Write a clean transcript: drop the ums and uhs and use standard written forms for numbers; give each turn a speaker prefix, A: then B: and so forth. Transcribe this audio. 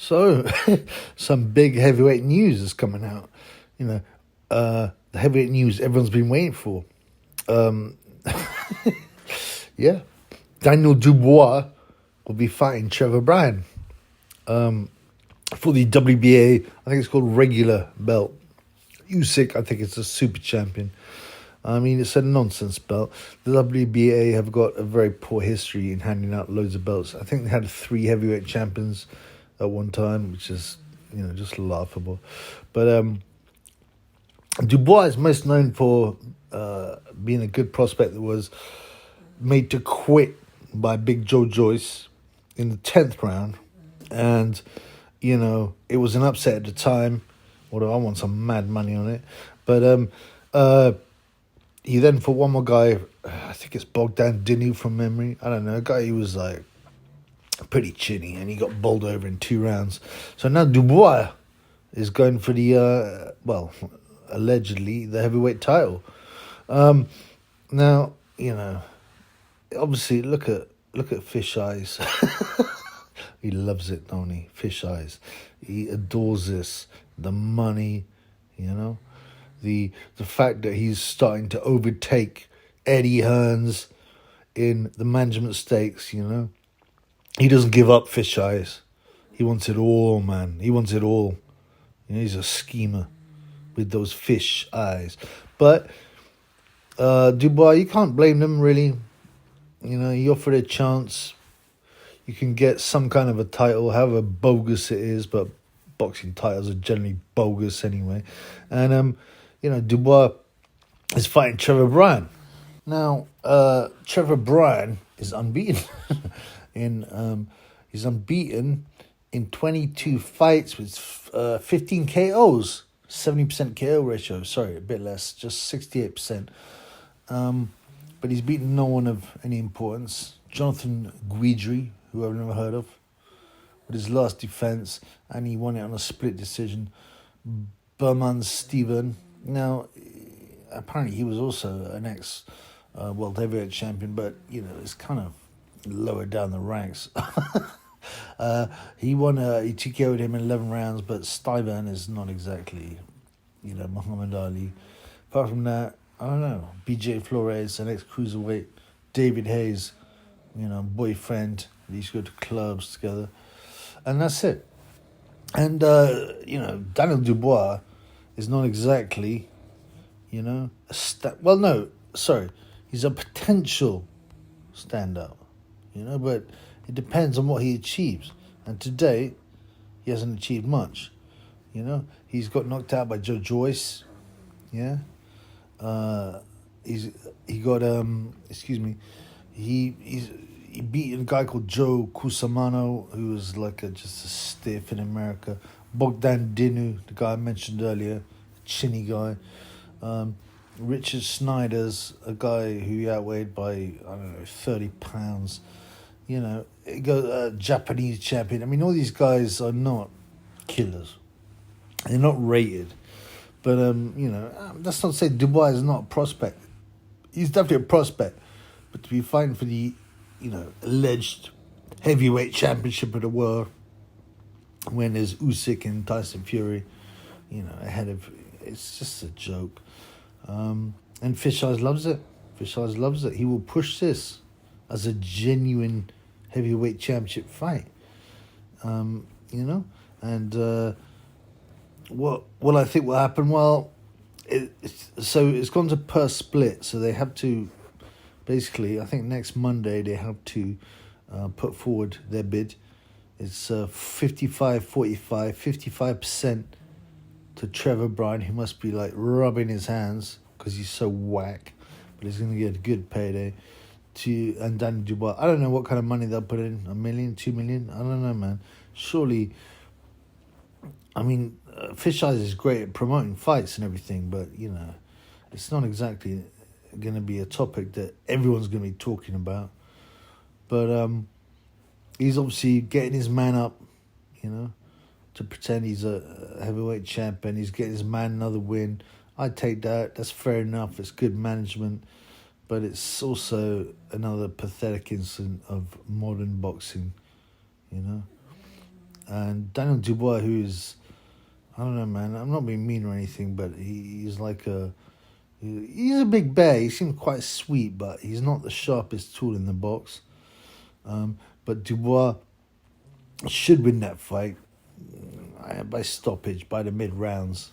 A: So, some big heavyweight news is coming out. You know, the heavyweight news everyone's been waiting for. Um, yeah, Daniel Dubois will be fighting Trevor Bryan for the WBA. I think it's called regular belt. Usyk, I think it's a super champion. I mean, it's a nonsense belt. The WBA have got a very poor history in handing out loads of belts. I think they had 3 heavyweight champions at one time, which is, just laughable. But Dubois is most known for being a good prospect that was made to quit by Big Joe Joyce in the 10th round. And, it was an upset at the time, although I want some mad money on it. But he then fought one more guy, I think it's Bogdan Dinu from memory. I don't know, a guy who was like pretty chinny, and he got bowled over in 2 rounds. So now Dubois is going for the, allegedly the heavyweight title. Now, obviously look at Fish Eyes. He loves it, don't he? Fish Eyes. He adores this. The money, the fact that he's starting to overtake Eddie Hearns in the management stakes, He doesn't give up, Fish Eyes. He wants it all, man. He wants it all. He's a schemer with those fish eyes. But Dubois, you can't blame them, really. He offered a chance. You can get some kind of a title, however bogus it is, but boxing titles are generally bogus anyway. And, Dubois is fighting Trevor Bryan. Now, Trevor Bryan is unbeaten. He's unbeaten in 22 fights with 15 KOs. 70% KO ratio. Sorry, a bit less, just 68%. But he's beaten no one of any importance. Jonathan Guidry, who I've never heard of, with his last defense, and he won it on a split decision. Berman Steven. Now, apparently he was also an ex-world heavyweight champion, but, it's kind of lower down the ranks. He TKO'd him in 11 rounds, but Stivan is not exactly, Muhammad Ali. Apart from that, I don't know. BJ Flores, an ex-cruiserweight. David Hayes, boyfriend. They used to go to clubs together. And that's it. And, Daniel Dubois is not exactly, he's a potential standout, but it depends on what he achieves. And today, he hasn't achieved much. He's got knocked out by Joe Joyce. Yeah. He beat a guy called Joe Cusimano, who was just a stiff in America. Bogdan Dinu, the guy I mentioned earlier, chinny guy. Richard Snyder's a guy who he outweighed by, 30 pounds. Japanese champion. I mean, all these guys are not killers. They're not rated. But, that's not to say Dubois is not a prospect. He's definitely a prospect. But to be fighting for the, alleged heavyweight championship of the world, when there's Usyk and Tyson Fury, ahead of, it's just a joke. And Fish Eyes loves it. Fish Eyes loves it. He will push this as a genuine heavyweight championship fight. And what I think will happen, well, it's gone to per split, so they have to, basically, I think next Monday they have to put forward their bid. It's 55-45, 55% to Trevor Bryan, who must be rubbing his hands because he's so whack, but he's going to get a good payday. And Daniel Dubois, I don't know what kind of money they'll put in, $1 million, $2 million, I don't know, man. Surely, I mean, Fish Eyes is great at promoting fights and everything, but, it's not exactly going to be a topic that everyone's going to be talking about. But he's obviously getting his man up, to pretend he's a heavyweight champion. He's getting his man another win. I take that. That's fair enough. It's good management. But it's also another pathetic incident of modern boxing, And Daniel Dubois, who's, I don't know, man, I'm not being mean or anything, but he's like he's a big bear. He seems quite sweet, but he's not the sharpest tool in the box. But Dubois should win that fight by stoppage, by the mid rounds.